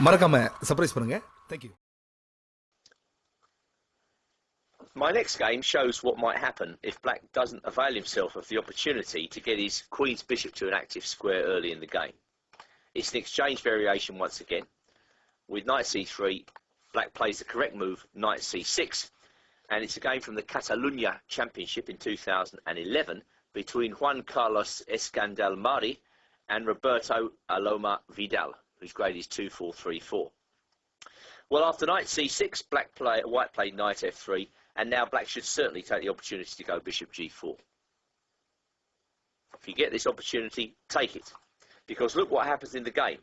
மறக்காம சர்ப்ரைஸ் பண்ணுங்க. Thank you. My next game shows what might happen if Black doesn't avail himself of the opportunity to get his Queen's Bishop to an active square early in the game. It's an exchange variation once again. With Knight C3, Black plays the correct move, Knight C6, and it's a game from the Catalunya Championship in 2011 between Juan Carlos Escandalmari and Roberto Aloma Vidal, whose grade is 2-4-3-4. Well, after Knight C6, White played Knight F3, and now Black should certainly take the opportunity to go Bishop G4. If you get this opportunity, take it. Because look what happens in the game.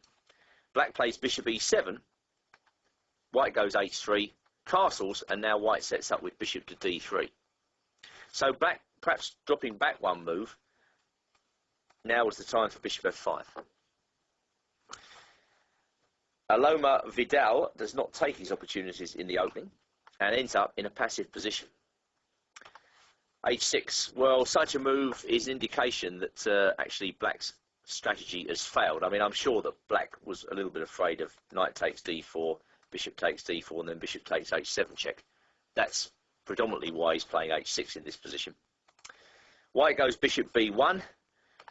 Black plays Bishop E7, White goes H3, castles, and now White sets up with Bishop to D3. So Black perhaps dropping back one move. Now is the time for Bishop F5. Aloma Vidal does not take his opportunities in the opening and ends up in a passive position. H6, well, such a move is an indication that actually Black's strategy has failed. I mean, I'm sure that Black was a little bit afraid of Knight takes D4, Bishop takes D4, and then Bishop takes H7 check. That's predominantly why he's playing H6 in this position. White goes Bishop B1,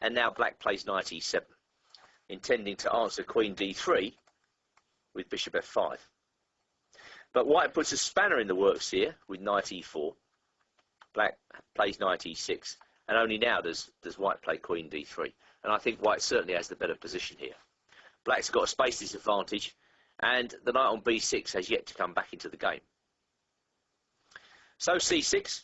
and now Black plays Knight E7, intending to answer Queen D3 with Bishop F5. But White puts a spanner in the works here with Knight E4. Black plays Knight E6, and only now does White play Queen D3. And I think White certainly has the better position here. Black's got a space disadvantage, and the knight on B6 has yet to come back into the game. So C6,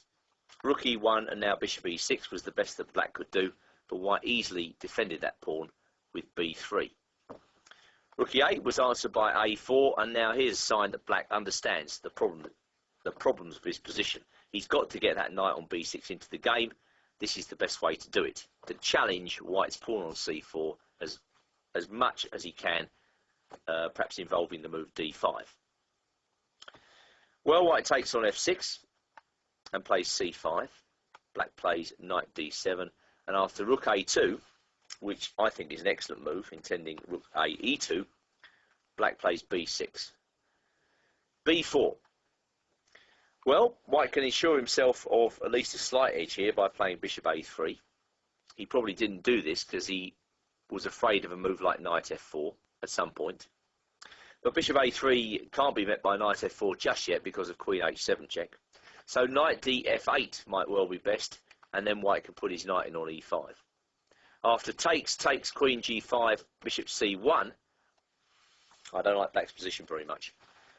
Rook E1, and now Bishop E6 was the best that Black could do, but White easily defended that pawn with B3. Rook E8 was answered by A4, and now here's a sign that Black understands the problems of his position. He's got to get that knight on B6 into the game. This is the best way to do it, to challenge White's pawn on C4 as much as he can, perhaps involving the move D5. Well, White takes on F6 and plays C5. Black plays Knight D7, and after Rook A2, which I think is an excellent move, intending Rook A E2, Black plays B6. B4. Well, White can ensure himself of at least a slight edge here by playing Bishop A3. He probably didn't do this because he was afraid of a move like Knight F4 at some point. But Bishop A3 can't be met by Knight F4 just yet because of Queen H7 check. So Knight DF8 might well be best, and then White can put his knight in on E5. After takes Queen G5, Bishop C1. I don't like Black's position very much.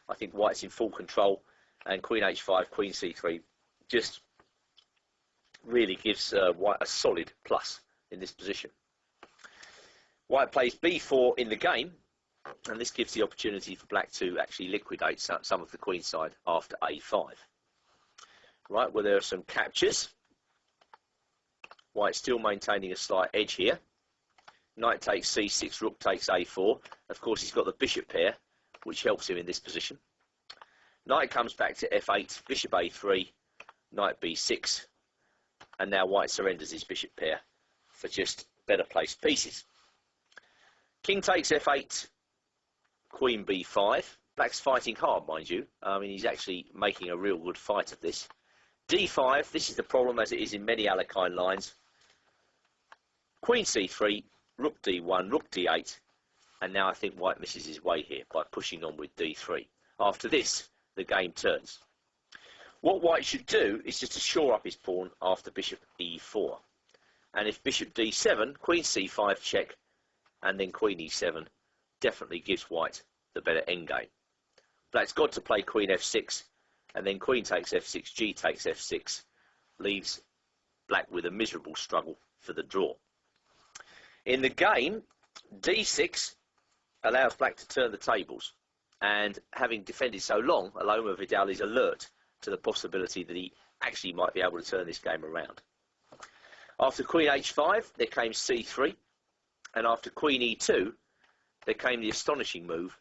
I think White's in full control, and Queen H5, Queen C3 just really gives White a solid plus in this position. White plays B4 in the game, and this gives the opportunity for Black to actually liquidate some of the queen side after A5. Right, well, there are some captures. White still maintaining a slight edge here. Knight takes C6, Rook takes A4. Of course, he's got the bishop pair, which helps him in this position. Knight comes back to F8, Bishop A3, Knight B6, and now White surrenders his bishop pair for just better placed pieces. King takes F8, Queen B5. Black's fighting hard, mind you. I mean, he's actually making a real good fight of this. D5, this is the problem as it is in many Alekhine lines. Queen C3, Rook D1, Rook D8, and now I think White misses his way here by pushing on with D3. After this, the game turns. What White should do is just to shore up his pawn after Bishop E4. And if Bishop D7, Queen C5 check, and then Queen E7, definitely gives White the better endgame. Black's got to play Queen F6, and then Queen takes F6, G takes F6, leaves Black with a miserable struggle for the draw. In the game, D6 allows Black to turn the tables, and having defended so long, Aloma Vidal is alert to the possibility that he actually might be able to turn this game around. After Queen H5, there came C3, and after Queen E2, there came the astonishing move,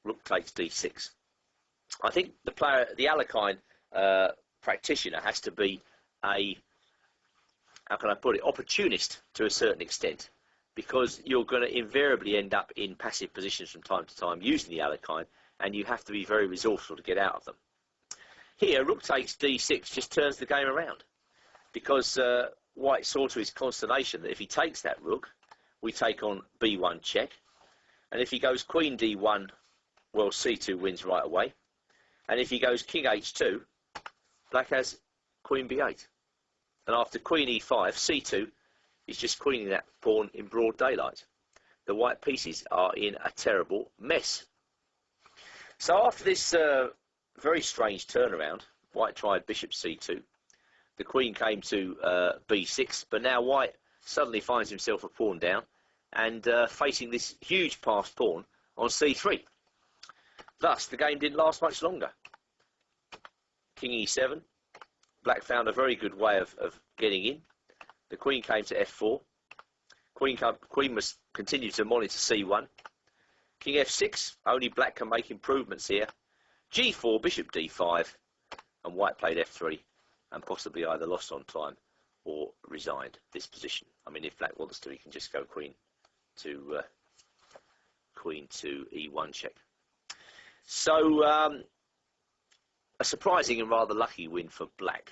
Rook takes D6. I think the player, the Alekhine practitioner, has to be a, how can I put it, opportunist to a certain extent. because you're going to invariably end up in passive positions from time to time using the Alekhine, and you have to be very resourceful to get out of them. Here, rook takes d6 just turns the game around, because white saw to his consternation that if he takes that rook, we take on b1 check, and if he goes queen d1, well, c2 wins right away, and if he goes king h2, black has queen b8, and after queen e5, c2 is just queening that pawn in broad daylight. The white pieces are in a terrible mess. So after this very strange turnaround, white tried bishop c2. The queen came to b6, but now white suddenly finds himself a pawn down and facing this huge passed pawn on c3. Thus, the game didn't last much longer. King e7. Black found a very good way of getting in. The queen came to f4. Queen must continue to monitor c1. King f6. Only black can make improvements here. g4, bishop d5, and white played f3 and possibly either lost on time or resigned this position. I mean, if black wants to, he can just go queen to e1 check. So a surprising and rather lucky win for black.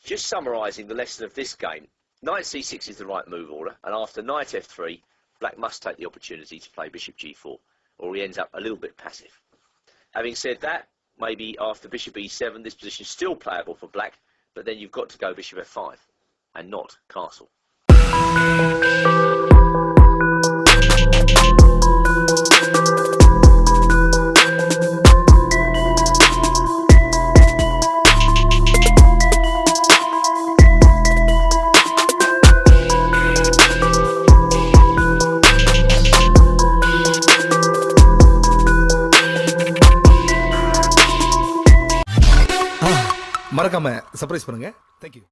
Just summarising the lesson of this game, knight c6 is the right move order, and after knight f3, black must take the opportunity to play bishop g4, or he ends up a little bit passive. Having said that, maybe after bishop e7, this position is still playable for black, but then you've got to go bishop f5, and not castle. மறக்காம surprise பண்ணுங்க. Thank you.